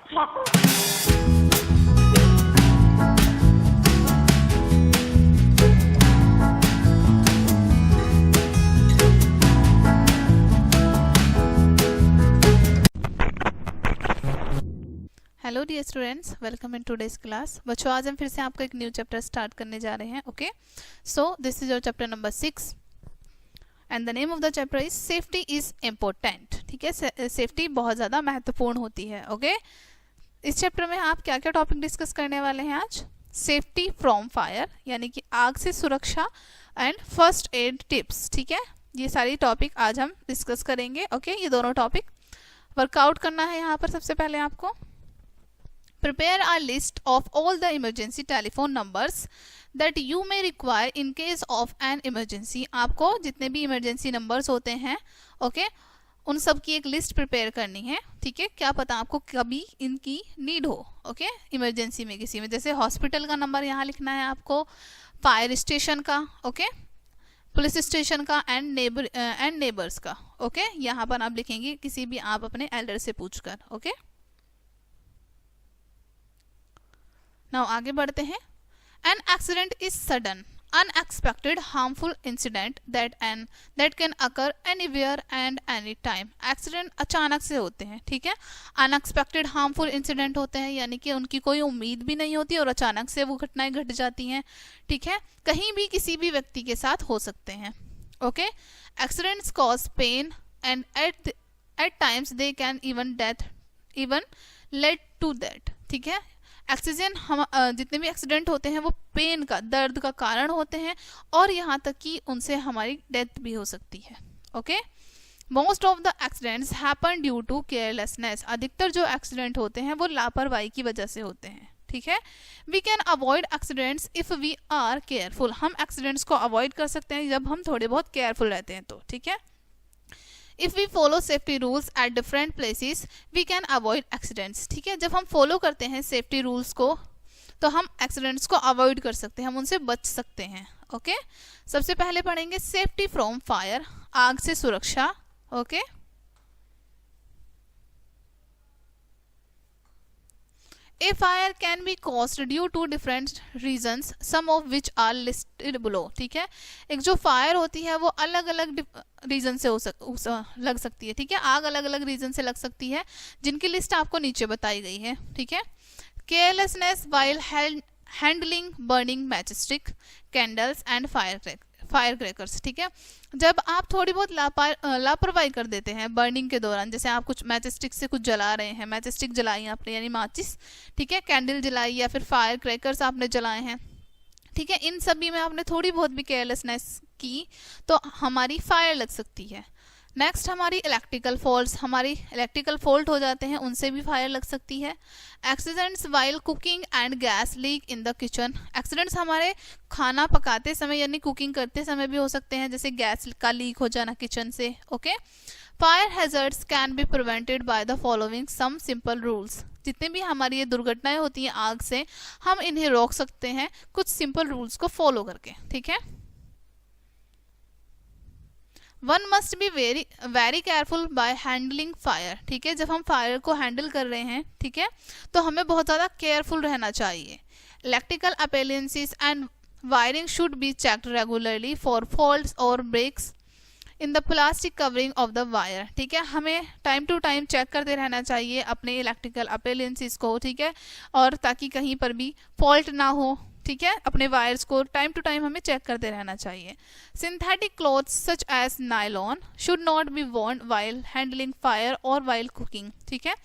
Hello dear students, welcome in today's class. बच्चों, आज हम फिर से आपका एक न्यू चैप्टर स्टार्ट करने जा रहे हैं। Okay, so this is your chapter number 6 and the name of the chapter is safety is important. ठीक है, सेफ्टी बहुत ज़्यादा महत्वपूर्ण होती है। ओके, इस चैप्टर में आप क्या क्या टॉपिक डिस्कस करने वाले हैं आज? सेफ्टी फ्रॉम फायर यानी कि आग से सुरक्षा एंड फर्स्ट एड टिप्स। ठीक है, ये सारी टॉपिक आज हम डिस्कस करेंगे। ओके, ये दोनों टॉपिक वर्कआउट करना है यहाँ पर। सबसे पहले आपको prepare a list of all the emergency telephone numbers that you may require in case of an emergency। आपको जितने भी इमरजेंसी नंबर्स होते हैं, ओके, उन सब की एक लिस्ट प्रिपेयर करनी है। ठीक है, क्या पता आपको कभी इनकी नीड हो। ओके, इमरजेंसी में किसी में, जैसे हॉस्पिटल का नंबर यहाँ लिखना है आपको, फायर स्टेशन का, ओके, पुलिस स्टेशन का एंड नेबर्स का। ओके, यहाँ पर आप लिखेंगे किसी भी आप अपने एल्डर से पूछकर। ओके, नाउ आगे बढ़ते हैं। An accident is sudden unexpected harmful incident that can occur anywhere and any time. Accident अचानक से होते हैं। ठीक है, अनएक्सपेक्टेड हार्मफुल इंसिडेंट होते हैं यानी कि उनकी कोई उम्मीद भी नहीं होती और अचानक से वो घटनाएं घट जाती हैं। ठीक है, कहीं भी किसी भी व्यक्ति के साथ हो सकते हैं। Okay, accidents cause pain and at times they can even lead to that. ठीक है, एक्सीडेंट हम जितने भी एक्सीडेंट होते हैं वो पेन का, दर्द का कारण होते हैं और यहाँ तक कि उनसे हमारी डेथ भी हो सकती है। Okay, most of the accidents happen due to carelessness. अधिकतर जो एक्सीडेंट होते हैं वो लापरवाही की वजह से होते हैं। ठीक है, we can avoid accidents if we are careful. हम एक्सीडेंट्स को अवॉइड कर सकते हैं जब हम थोड़े बहुत केयरफुल रहते हैं तो। ठीक है, if we follow safety rules at different places we can avoid accidents. ठीक है, जब हम फॉलो करते हैं सेफ्टी रूल्स को तो हम एक्सीडेंट्स को अवॉइड कर सकते हैं, हम उनसे बच सकते हैं। ओके, सबसे पहले पढ़ेंगे सेफ्टी फ्रॉम फायर, आग से सुरक्षा। Okay, A fire can be caused due to different reasons, some of which are listed below। ठीक है, एक जो फायर होती है वो अलग अलग रीजन से लग सकती है। ठीक है, आग अलग अलग रीजन से लग सकती है जिनकी लिस्ट आपको नीचे बताई गई है। ठीक है, carelessness while handling burning matchstick candles and fire crackers. ठीक है, जब आप थोड़ी बहुत लापरवाही कर देते हैं बर्निंग के दौरान, जैसे आप कुछ मैचस्टिक से कुछ जला रहे हैं, मैचस्टिक जलाई आपने यानी माचिस, ठीक है, कैंडल जलाई या फिर फायर क्रैकर्स आपने जलाए हैं। ठीक है, इन सभी में आपने थोड़ी बहुत भी केयरलेसनेस की तो हमारी फायर लग सकती है। नेक्स्ट हमारी इलेक्ट्रिकल फॉल्ट्स, हमारी इलेक्ट्रिकल फॉल्ट हो जाते हैं, उनसे भी फायर लग सकती है। Accidents while cooking and gas leak in the kitchen. Accidents हमारे खाना पकाते समय यानी कुकिंग करते समय भी हो सकते हैं, जैसे गैस का लीक हो जाना किचन से। Okay, fire hazards can be prevented by the following some simple rules. जितने भी हमारी ये दुर्घटनाएं होती हैं आग से, हम इन्हें रोक सकते हैं कुछ सिंपल रूल्स को फॉलो करके। ठीक है, one must be very careful by handling fire. ठीक है, जब हम फायर को हैंडल कर रहे हैं, ठीक है, तो हमें बहुत ज़्यादा केयरफुल रहना चाहिए। Electrical appliances and wiring should be checked regularly for faults or breaks in the plastic covering of the wire. ठीक है, हमें टाइम टू टाइम चेक करते रहना चाहिए अपने इलेक्ट्रिकल अप्लायंसेस को। ठीक है, और ताकि कहीं पर भी फॉल्ट ना हो। ठीक है, अपने वायर्स को टाइम टू टाइम हमें चेक करते रहना चाहिए। Synthetic clothes such as nylon should not be worn while handling fire और वाइल कुकिंग। ठीक है,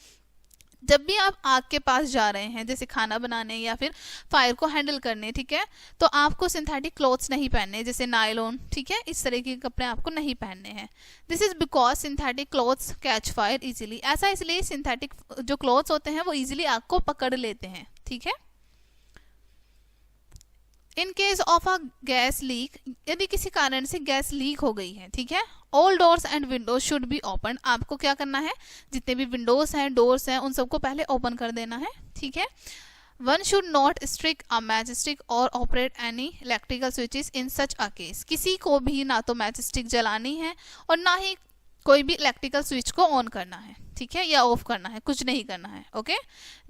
जब भी आप आग के पास जा रहे हैं, जैसे खाना बनाने या फिर फायर को हैंडल करने, ठीक है, तो आपको सिंथेटिक क्लॉथ्स नहीं पहनने, जैसे नायलॉन, ठीक है, इस तरह के कपड़े आपको नहीं पहनने हैं। This is because synthetic clothes catch fire easily. ऐसा इसलिए सिंथेटिक जो क्लॉथ्स होते हैं वो इजीली आग को पकड़ लेते हैं। ठीक है, in case of a gas leak, यदि किसी कारण से गैस लीक हो गई है, ठीक है, all doors and Windows should be open. आपको क्या करना है, जितने भी विंडोज हैं, डोर्स हैं, उन सबको पहले ओपन कर देना है। ठीक है, one should not strike a matchstick or operate any electrical switches in such a case. किसी को भी ना तो मैचस्टिक जलानी है और ना ही कोई भी इलेक्ट्रिकल स्विच को ऑन करना है, ठीक है, या ऑफ करना है, कुछ नहीं करना है। Okay,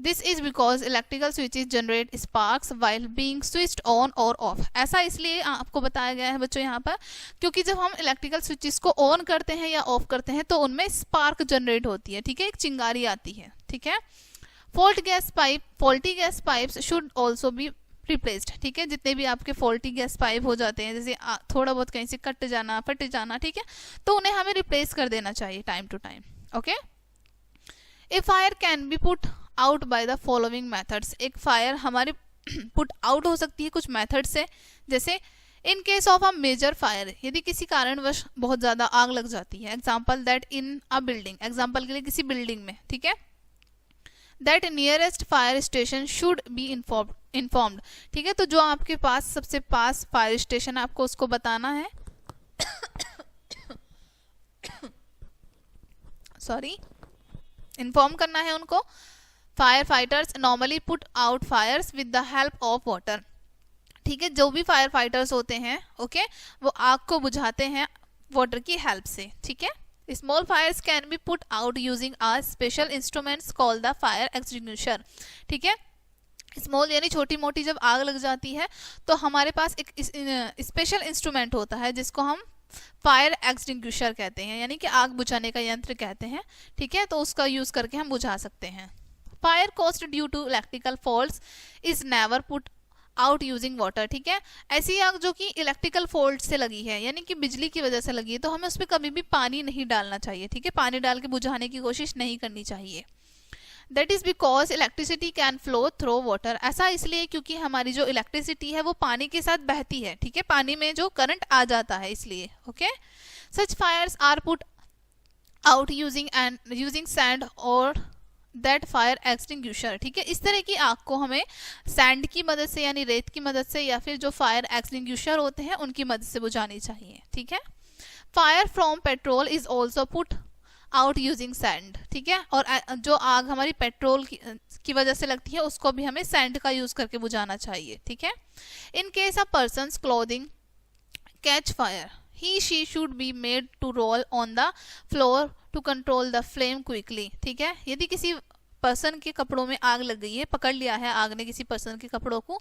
this is because electrical switches generate sparks while being switched on और ऑफ। ऐसा इसलिए आपको बताया गया है बच्चों यहाँ पर, क्योंकि जब हम इलेक्ट्रिकल स्विचेस को ऑन करते हैं या ऑफ करते हैं तो उनमें स्पार्क जनरेट होती है, ठीक है, एक चिंगारी आती है, ठीक है। Faulty gas pipes should also be replaced, ठीक है, जितने भी आपके फॉल्टी गैस पाइप हो जाते हैं, जैसे थोड़ा बहुत कहीं से कट जाना, फट जाना, ठीक है, तो उन्हें हमें रिप्लेस कर देना चाहिए time to time. Okay, a fire can be put out by the following methods. एक फायर हमारी पुट आउट हो सकती है कुछ मेथड से, जैसे in case of a major fire, यदि किसी कारणवश बहुत ज्यादा आग लग जाती है, example that in a building, example के लिए किसी बिल्डिंग में, ठीक है, that nearest fire station should be informed, ठीक है, तो जो आपके पास सबसे पास फायर स्टेशन है आपको उसको बताना है सॉरी, इन्फॉर्म करना है उनको। Fire fighters normally put out fires with the help of water, ठीक है, जो भी फायर फाइटर्स होते हैं, ओके, वो आग को बुझाते हैं वाटर की हेल्प से, ठीक है। Small fires can be put out using a special instruments called the fire extinguisher, ठीक है। स्मॉल यानी छोटी मोटी जब आग लग जाती है तो हमारे पास एक स्पेशल इंस्ट्रूमेंट होता है जिसको हम फायर एक्सटिंग्विशर कहते हैं, यानी कि आग बुझाने का यंत्र कहते हैं, ठीक है, तो उसका यूज करके हम बुझा सकते हैं। Fire caused due to electrical faults is never put out using water, ठीक है, ऐसी आग जो कि इलेक्ट्रिकल फॉल्ट से लगी है, यानी कि बिजली की वजह से लगी है, तो हमें उस पर कभी भी पानी नहीं डालना चाहिए, ठीक है, पानी डाल के बुझाने की कोशिश नहीं करनी चाहिए। That is because electricity can flow through water, ऐसा इसलिए क्योंकि हमारी जो इलेक्ट्रिसिटी है वो पानी के साथ बहती है, ठीक है, पानी में जो करंट आ जाता है इसलिए। Okay, such fires are put out using sand और दैट फायर एक्सटिंग्विशर, ठीक है, इस तरह की आग को हमें सैंड की मदद से यानी रेत की मदद से या फिर जो फायर एक्सटिंग्विशर होते हैं उनकी मदद से बुझानी चाहिए, ठीक है। Fire from petrol is also put out using sand, ठीक है, और जो आग हमारी पेट्रोल की वजह से लगती है उसको भी हमें सैंड का यूज करके बुझाना चाहिए, ठीक है। In case a persons clothing catch fire, he she should be made to roll on the floor to control the flame quickly, ठीक है, यदि किसी पर्सन के कपड़ों में आग लग गई है, पकड़ लिया है आग ने किसी पर्सन के कपड़ों को,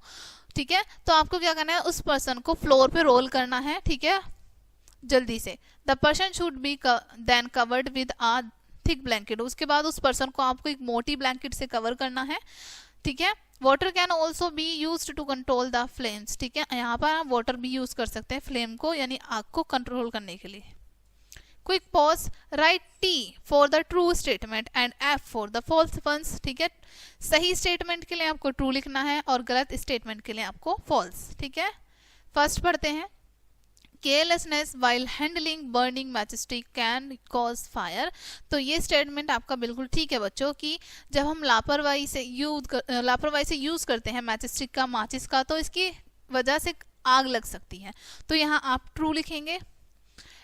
ठीक है, तो आपको क्या करना है, उस पर्सन को फ्लोर पे रोल करना है, ठीक है, जल्दी से। The person should be then covered with a thick blanket, उसके बाद उस पर्सन को आपको एक मोटी ब्लैंकेट से कवर करना है, ठीक है। Water can also be use to control the flames, ठीक है, यहाँ पर आप वाटर भी यूज कर सकते हैं फ्लेम को यानी आग को कंट्रोल करने के लिए। Quick pause, write T for the true statement and F for the false ones, ठीक है, सही स्टेटमेंट के लिए आपको ट्रू लिखना है और गलत स्टेटमेंट के लिए आपको फॉल्स, ठीक है। फर्स्ट पढ़ते हैं, carelessness while handling burning matchstick can cause fire, तो ये स्टेटमेंट आपका बिल्कुल ठीक है बच्चों कि जब हम लापरवाही से यूज करते हैं मैचस्टिक का, माचिस का, तो इसकी वजह से आग लग सकती है, तो यहाँ आप ट्रू लिखेंगे।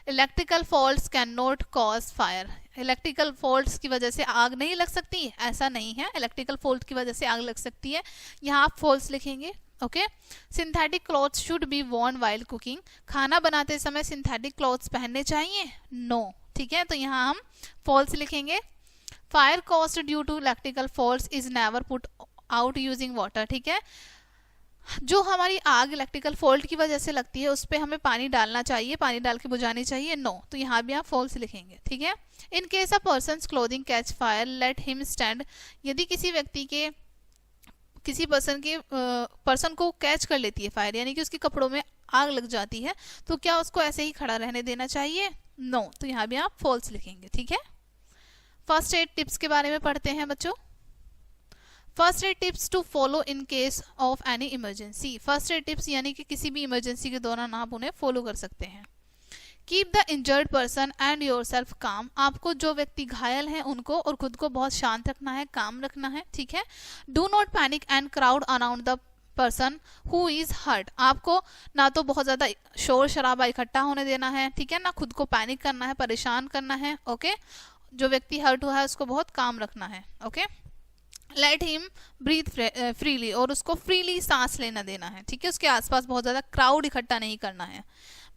Electrical faults can not cause fire, electrical faults की वजह से आग नहीं लग सकती, ऐसा नहीं है, इलेक्ट्रिकल फॉल्ट की वजह से आग लग सकती है, यहाँ आप फॉल्स लिखेंगे। Okay, synthetic clothes should be worn while cooking, खाना बनाते समय सिंथेटिक क्लॉथ्स पहनने चाहिए, नो, ठीक है, तो यहाँ हम फॉल्स लिखेंगे। Fire caused due to electrical faults is never put out using water, ठीक है, जो हमारी आग इलेक्ट्रिकल फॉल्ट की वजह से लगती है उस पर हमें पानी डालना चाहिए, पानी डाल के बुझानी चाहिए, नो, तो यहाँ भी आप फॉल्स लिखेंगे, ठीक है। In case a person clothing catch fire let him stand, यदि किसी पर्सन को कैच कर लेती है फायर यानी कि उसके कपड़ों में आग लग जाती है, तो क्या उसको ऐसे ही खड़ा रहने देना चाहिए, नो, तो यहाँ भी आप फॉल्स लिखेंगे, ठीक है। फर्स्ट एड टिप्स के बारे में पढ़ते हैं बच्चों। First aid tips to follow in case of any emergency, first aid tips यानी कि किसी भी इमरजेंसी के दौरान आप उन्हें फॉलो कर सकते हैं। Keep the injured person and your self काम, आपको जो व्यक्ति घायल हैं उनको और खुद को बहुत शांत रखना है, काम रखना है, ठीक है। Do not panic and crowd around the person who is hurt, आपको ना तो बहुत ज्यादा शोर शराबा इकट्ठा होने देना है, ठीक है, ना खुद को पैनिक करना है, परेशान करना है, ओके। जो व्यक्ति हर्ट हुआ है उसको बहुत काम रखना है, okay. Let him breathe freely, और उसको फ्रीली सांस लेना देना है, ठीक है, उसके आसपास बहुत ज्यादा क्राउड इकट्ठा नहीं करना है।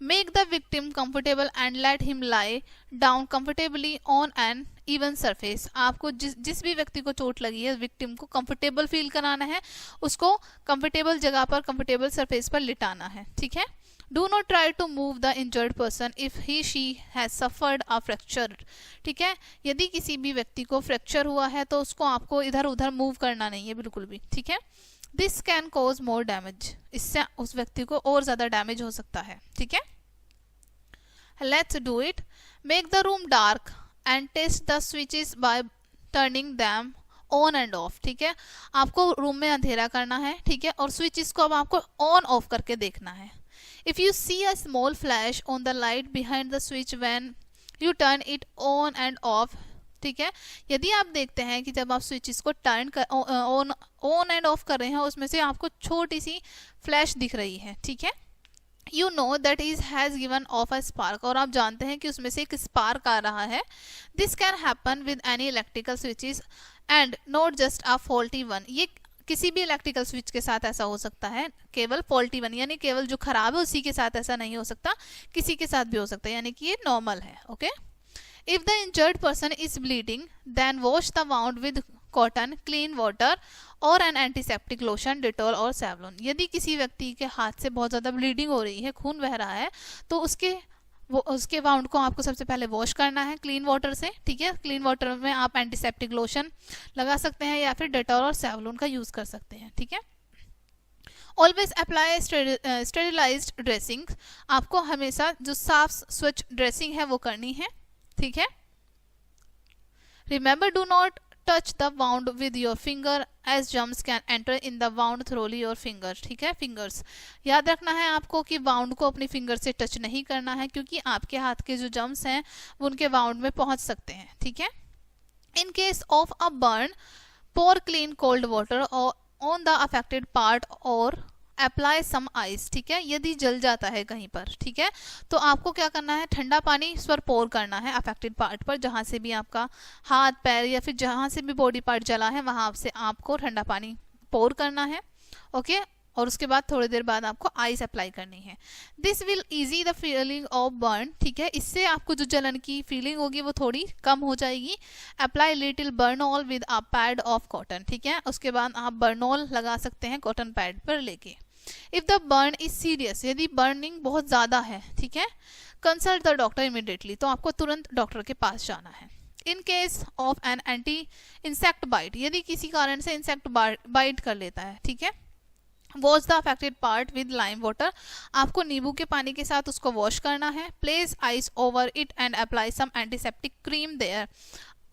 Make the victim comfortable and let him lie down comfortably on an even surface. आपको जिस भी व्यक्ति को चोट लगी है, विक्टिम को कंफर्टेबल फील कराना है, उसको कंफर्टेबल जगह पर, कंफर्टेबल सरफेस पर लिटाना है, ठीक है। Do not try to move the injured person if he she has suffered a fracture, ठीक है। यदि किसी भी व्यक्ति को फ्रैक्चर हुआ है तो उसको आपको इधर उधर मूव करना नहीं है बिल्कुल भी, ठीक है। This can cause more damage, इससे उस व्यक्ति को और ज्यादा डैमेज हो सकता है, ठीक है। Let's do it. Make the room dark and test the switches by turning them on and off, ठीक है। आपको रूम में अंधेरा करना है, ठीक है, और स्विचेस को अब आपको ऑन ऑफ करके देखना है। If you see a small flash on the light behind the switch when you turn it on and off, ठीक है। यदि आप देखते हैं कि जब आप स्विचेस को टर्न ऑन एंड ऑफ कर रहे हैं, उसमें से आपको छोटी सी फ्लैश दिख रही है, ठीक है, you know that is has given of a spark, और आप जानते हैं कि उसमें से एक स्पार्क आ रहा है। This can happen with any electrical switches and not just a faulty one. ये किसी भी इलेक्ट्रिकल स्विच के साथ ऐसा हो सकता है, केवल फॉल्टी वन यानी केवल जो खराब है उसी के साथ ऐसा नहीं हो सकता, किसी के साथ भी हो सकता है, यानी कि ये नॉर्मल है, okay. If the injured person is bleeding, then wash the wound with cotton, clean water और an antiseptic lotion, Dettol और Savlon। यदि किसी व्यक्ति के हाथ से बहुत ज़्यादा ब्लीडिंग हो रही है, खून बह रहा है, तो उसके वाउंड को आपको सबसे पहले वॉश करना है क्लीन वाटर से, ठीक है। क्लीन वाटर में आप एंटीसेप्टिक लोशन लगा सकते हैं या फिर डेटॉल और सेवलोन का यूज़ कर सकते हैं, ठीक है। ऑलवेज अप्लाई स्टेरिलाइज्ड ड्रेसिंग, आपको हमेशा जो साफ स्वच्छ ड्रेसिंग है वो करनी है, ठीक है। Remember do not touch the wound with your finger as germs can enter in the wound through your finger, ठीक है। फिंगर्स याद रखना है आपको कि वाउंड को अपनी फिंगर से टच नहीं करना है, क्योंकि आपके हाथ के जो जर्म्स हैं वो उनके वाउंड में पहुंच सकते हैं, ठीक है। In case of a burn pour clean cold water on the affected part और अप्लाई सम आइस, ठीक है। यदि जल जाता है कहीं पर, ठीक है, तो आपको क्या करना है, ठंडा पानी इस पर पोर करना है अफेक्टेड पार्ट पर, जहां से भी आपका हाथ पैर या फिर जहां से भी बॉडी पार्ट जला है वहां से आपको ठंडा पानी पोर करना है, ओके। और उसके बाद थोड़ी देर बाद आपको आइस अप्लाई करनी है। This will easy the feeling of burn, ठीक है, इससे आपको जो जलन की फीलिंग होगी वो थोड़ी कम हो जाएगी। Apply little Burnol with a pad of cotton, ठीक है, उसके बाद आप बर्नॉल लगा सकते हैं कॉटन पैड पर लेके। If the burn is serious, यदि बर्निंग बहुत ज्यादा है, ठीक है, कंसल्ट द डॉक्टर इमीडिएटली, तो आपको तुरंत डॉक्टर के पास जाना है। In case of an anti insect bite, यदि किसी कारण से इंसेक्ट बाइट कर लेता है, ठीक है, wash the affected part with lime water, आपको नींबू के पानी के साथ उसको वॉश करना है। Place ice over it and apply some antiseptic cream there,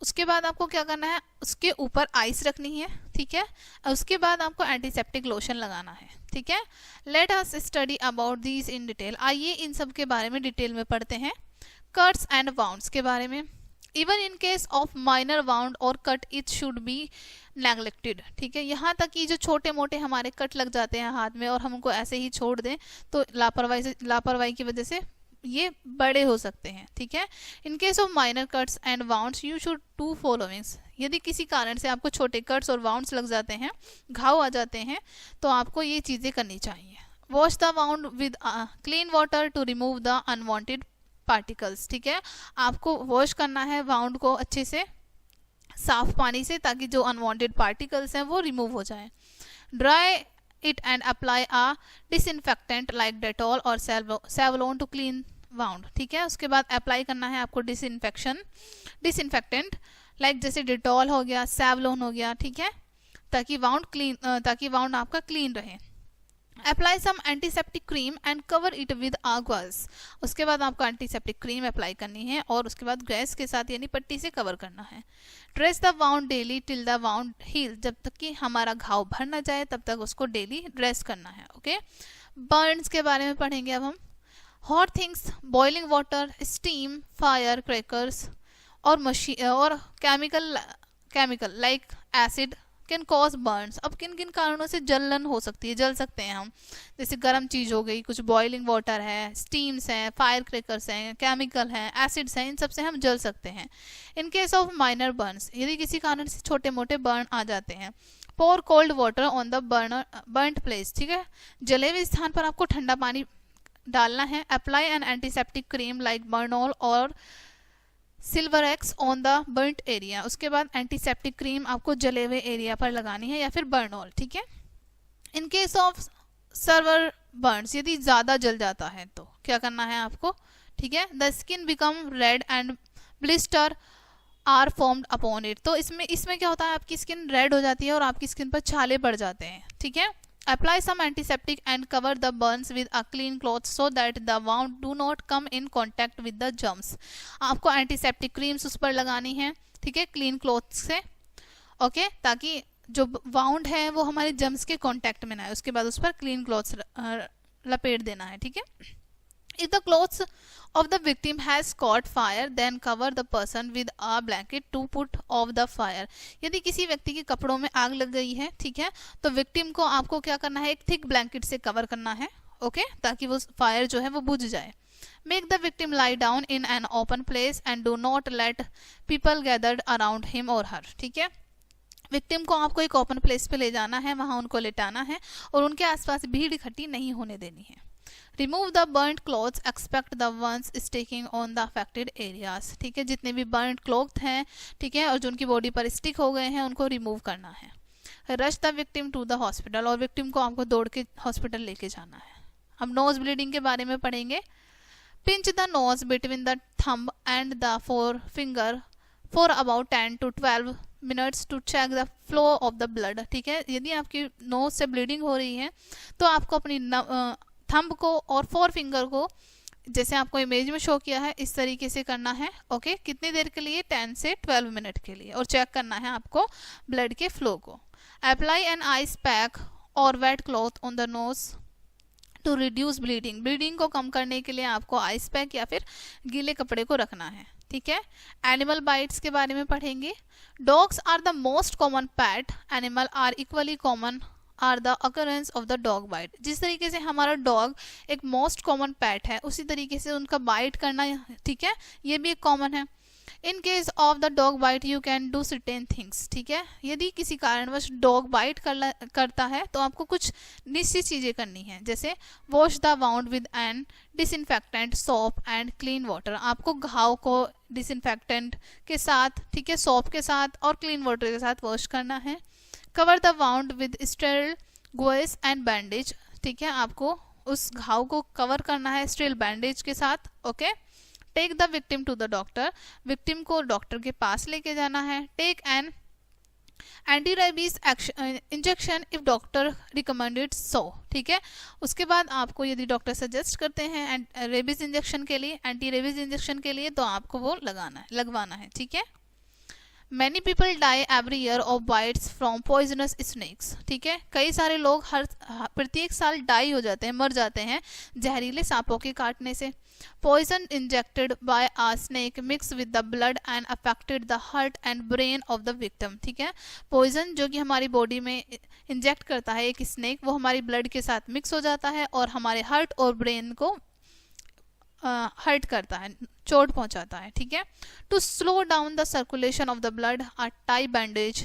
उसके बाद आपको क्या करना है, उसके ऊपर आइस रखनी है, ठीक है, उसके बाद आपको एंटीसेप्टिक लोशन लगाना है, ठीक है। Let us study about these in detail, आइए इन सब के बारे में डिटेल में पढ़ते हैं। कट्स एंड वाउंड्स के बारे में, even in case of minor wound or cut it should be neglected, ठीक है। यहाँ तक कि जो छोटे मोटे हमारे कट लग जाते हैं हाथ में और हम उनको ऐसे ही छोड़ दें तो लापरवाही की वजह से ये बड़े हो सकते हैं, ठीक है। In case of minor cuts and wounds you should do followings, यदि किसी कारण से आपको छोटे कट्स और वाउंड्स लग जाते हैं, घाव आ जाते हैं, तो आपको ये चीज़ें करनी चाहिए। Wash the wound with clean water to remove the unwanted particles, ठीक है, आपको वॉश करना है वाउंड को अच्छे से साफ पानी से, ताकि जो अनवांटेड पार्टिकल्स हैं वो रिमूव हो जाए। Dry it and apply a disinfectant like Dettol और सेवलोन टू क्लीन वाउंड, ठीक है। उसके बाद अप्लाई करना है आपको डिसइंफेक्टेंट लाइक जैसे डेटॉल हो गया, सेवलोन हो गया, ठीक है, ताकि वाउंड आपका क्लीन रहे। Apply some antiseptic cream and cover it with a gauze, उसके बाद आपको एंटीसेप्टिक क्रीम अप्लाई करनी है और उसके बाद गैस के साथ यानी पट्टी से कवर करना है। Dress the wound daily till the wound heal, जब तक कि हमारा घाव भर ना जाए तब तक उसको डेली ड्रेस करना है, ओके। बर्न्स के बारे में पढ़ेंगे अब हम। Hot things, boiling water, steam, firecrackers और chemical like acid can cause burns. अब किन किन कारणों से जलन हो सकती है, जल सकते हैं हम, जैसे गर्म चीज़ हो गई, कुछ बॉइलिंग वाटर है, स्टीम्स हैं, फायर क्रैकर्स हैं, केमिकल हैं, एसिड्स हैं, इन सब से हम जल सकते हैं। In case of minor Burns, यदि किसी कारण से छोटे मोटे बर्न आ जाते हैं, pour cold water on the burnt place, ठीक है, जले हुए स्थान पर आपको ठंडा पानी डालना है। Apply an antiseptic cream like Burnol or Silverex on the burnt area. उसके बाद एंटीसेप्टिक क्रीम आपको जले हुए एरिया पर लगानी है या फिर बर्नॉल, ठीक है। In case of server Burns, यदि ज़्यादा जल जाता है तो क्या करना है आपको, ठीक है। The skin become red and blister are formed upon it. तो इसमें क्या होता है, आपकी स्किन रेड हो जाती है और आपकी स्किन पर छाले पड़ जाते हैं, ठीक है। Apply some antiseptic and cover the burns with a clean cloth so that the wound do not come in contact with the germs. आपको एंटीसेप्टिक क्रीम्स उस पर लगानी है, ठीक है, क्लीन क्लॉथ से, ओके, ताकि जो वाउंड है वो हमारे जर्म्स के कांटेक्ट में ना आए। उसके बाद उस पर क्लीन क्लॉथ्स लपेट देना है, ठीक है। If the clothes of the victim has caught fire, then cover the person with a blanket to put off the fire. यदि किसी व्यक्ति के कपड़ों में आग लग गई है, ठीक है, तो विक्टिम को आपको क्या करना है, एक थिक ब्लैंकेट से कवर करना है, ओके, ताकि वो फायर जो है वो बुझ जाए। Make the victim lie down in an open place and do not let people gathered around him or her. ठीक है, विक्टिम को आपको एक ओपन प्लेस पे ले जाना है, वहां उनको लेटाना है और उनके आसपास भीड़ इकट्ठी नहीं होने देनी है। Remove the burned clothes expect the ones sticking on the affected areas. ठीक है, जितने भी बर्न्ड क्लॉथ हैं, ठीक है, और जो उनकी बॉडी पर स्टिक हो गए हैं उनको रिमूव करना है। Rush the victim to the hospital, और विक्टिम को आपको दौड़ के हॉस्पिटल लेके जाना है। हम नोज ब्लीडिंग के बारे में पढ़ेंगे। Pinch the nose between the thumb and the four finger for about 10 to 12 minutes to check the flow of the blood. ठीक है, यदि आपकी नोज से ब्लीडिंग हो रही है तो आपको अपनी थंब को और फोर फिंगर को, जैसे आपको इमेज में शो किया है, इस तरीके से करना है, ओके। कितनी देर के लिए, 10 से 12 मिनट के लिए, और चेक करना है आपको ब्लड के फ्लो को। अप्लाई एन आइस पैक और wet cloth on the nose to reduce bleeding. Bleeding को कम करने के लिए आपको आइस पैक या फिर गीले कपड़े को रखना है, ठीक है। एनिमल बाइट्स के बारे में पढ़ेंगे। Dogs are the most common pet animal are equally common are the occurrence of the dog bite. जिस तरीके से हमारा डॉग एक मोस्ट कॉमन पेट है, उसी तरीके से उनका बाइट करना, ठीक है, ये भी एक कॉमन है। In case of the dog bite you can do certain things. ठीक है, यदि किसी कारणवश डॉग बाइट करता है तो आपको कुछ निश्चित चीज़ें करनी है, जैसे wash the wound with an disinfectant soap and clean water. आपको घाव को डिसइंफेक्टेंट के साथ, ठीक है, सोप के साथ और क्लीन वाटर के साथ वॉश करना है। Cover the wound with sterile gauze and bandage. ठीक है, आपको उस घाव को कवर करना है स्टेरिल बैंडेज के साथ, okay. Take the victim to the doctor. Victim को डॉक्टर के पास लेके जाना है। Take an anti rabies injection if doctor recommended so. ठीक है, उसके बाद आपको यदि डॉक्टर सजेस्ट करते हैं रेबीज इंजेक्शन के लिए, एंटी रेबीज इंजेक्शन के लिए, तो आपको वो लगवाना है, ठीक है। Many people die every year of bites from poisonous snakes। ठीक है, कई सारे लोग प्रत्येक साल डाई हो जाते हैं, मर जाते हैं जहरीले सांपों के काटने से। Poison injected by a snake mixed with the blood and affected the heart and brain of the victim। ठीक है, पॉइजन जो कि हमारी बॉडी में इंजेक्ट करता है एक स्नेक, वो हमारी ब्लड के साथ मिक्स हो जाता है और हमारे हार्ट और ब्रेन को हर्ट करता है, चोट पहुंचाता है, ठीक है। To slow down the circulation of the blood a tie bandage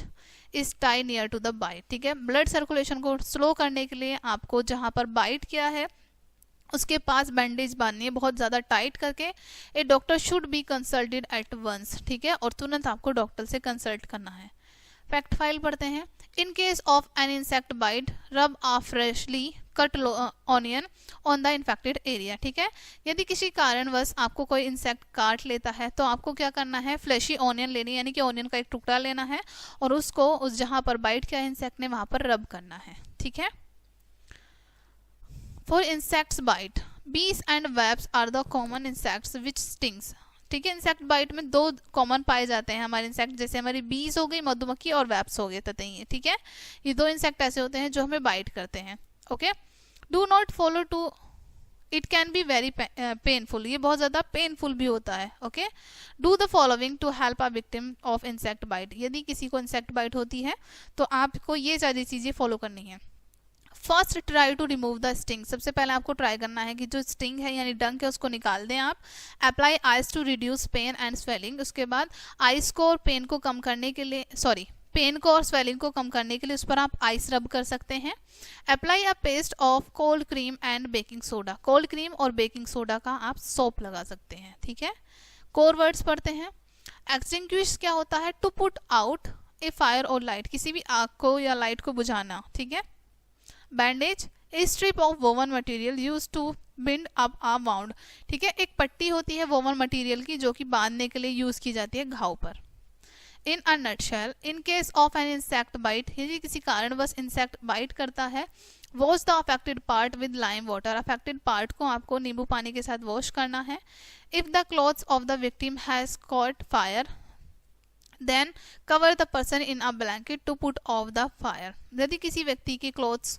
is tie near to the bite. ठीक है, ब्लड सर्कुलेशन को स्लो करने के लिए आपको जहां पर बाइट किया है उसके पास बैंडेज बांधनी है, बहुत ज़्यादा टाइट करके। A doctor should be consulted at once. ठीक है, और तुरंत आपको डॉक्टर से कंसल्ट करना है। फैक्ट फाइल पढ़ते हैं। In case of an insect bite rub a freshly cut onion on the infected area. ठीक है, यदि किसी कारणवश आपको कोई इंसेक्ट काट लेता है तो आपको क्या करना है, फ्लैशी ऑनियन लेनी, यानी कि ऑनियन का एक टुकड़ा लेना है और उसको उस जहां पर बाइट किया इंसेक्ट ने वहां पर रब करना है, ठीक है। For insects bite, bees and wasps are the common insects which stings. ठीक है, इंसेक्ट बाइट में दो कॉमन पाए जाते हैं हमारे इंसेक्ट, जैसे हमारी बीज हो गई, मधुमक्खी, और वेब्स हो गए, ततैया। ठीक है, ये दो इंसेक्ट ऐसे होते हैं जो हमें बाइट करते हैं, okay. Do not follow to, it can be very painful, ये बहुत ज़्यादा पेनफुल भी होता है, okay. Do the following to help a victim of insect bite. यदि किसी को इंसेक्ट बाइट होती है तो आपको ये सारी चीज़ें फॉलो करनी है। First try to remove the sting. सबसे पहले आपको ट्राई करना है कि जो स्टिंग है यानी डंक है उसको निकाल दें आप। Apply ice to reduce pain and swelling. उसके बाद आइस को और पेन को कम करने के लिए, पेन को और स्वेलिंग को कम करने के लिए उस पर आप आइस रब कर सकते हैं। Apply a paste of cold cream and baking soda, cold cream और बेकिंग सोडा का आप सोप लगा सकते हैं। ठीक है, कोर वर्ड्स पढ़ते हैं। एक्सटिंग्विश क्या होता है? To put out a fire और लाइट, किसी भी आग को या लाइट को बुझाना। ठीक है। Bandage, a strip of woven material use to bind up a wound. ठीक है, एक पट्टी होती है वोवन मटेरियल की जो कि बांधने के लिए यूज की जाती है घाव पर। In a nutshell, in case of an insect bite, यदि किसी कारणवश इंसेक्ट बाइट करता है, wash the affected part with lime water, affected part को आपको नींबू पानी के साथ वॉश करना है। If the clothes of the victim has caught fire, then cover the person in a blanket to put off the fire. यदि किसी व्यक्ति की क्लॉथ्स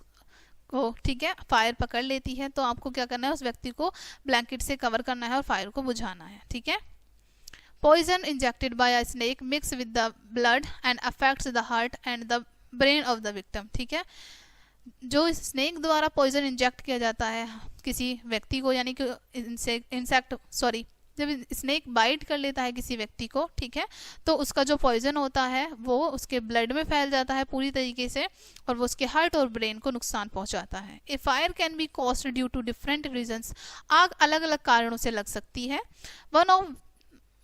को, ठीक है, फायर पकड़ लेती है तो आपको क्या करना है? उस व्यक्ति को ब्लैंकेट से कवर करना है और फायर को बुझाना है। ठीक है। Poison injected by a snake mix with the blood and affects the heart and the brain of the victim। ठीक है, जो स्नेक द्वारा पॉइजन इंजेक्ट किया जाता है किसी व्यक्ति को, यानी कि जब स्नेक बाइट कर लेता है किसी व्यक्ति को, ठीक है, तो उसका जो पॉइजन होता है वो उसके ब्लड में फैल जाता है पूरी तरीके से और वो उसके हार्ट और ब्रेन को नुकसान पहुंचाता है। A fire can be caused due to different reasons, आग अलग अलग कारणों से लग सकती है।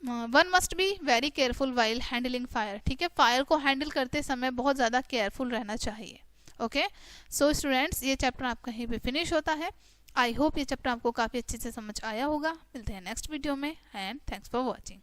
One must be very careful while handling fire. ठीक है, फायर को हैंडल करते समय बहुत ज़्यादा केयरफुल रहना चाहिए। ओके, सो स्टूडेंट्स, ये चैप्टर आपका यहीं पे फिनिश होता है। आई होप ये चैप्टर आपको काफ़ी अच्छे से समझ आया होगा। मिलते हैं नेक्स्ट वीडियो में एंड थैंक्स फॉर वॉचिंग।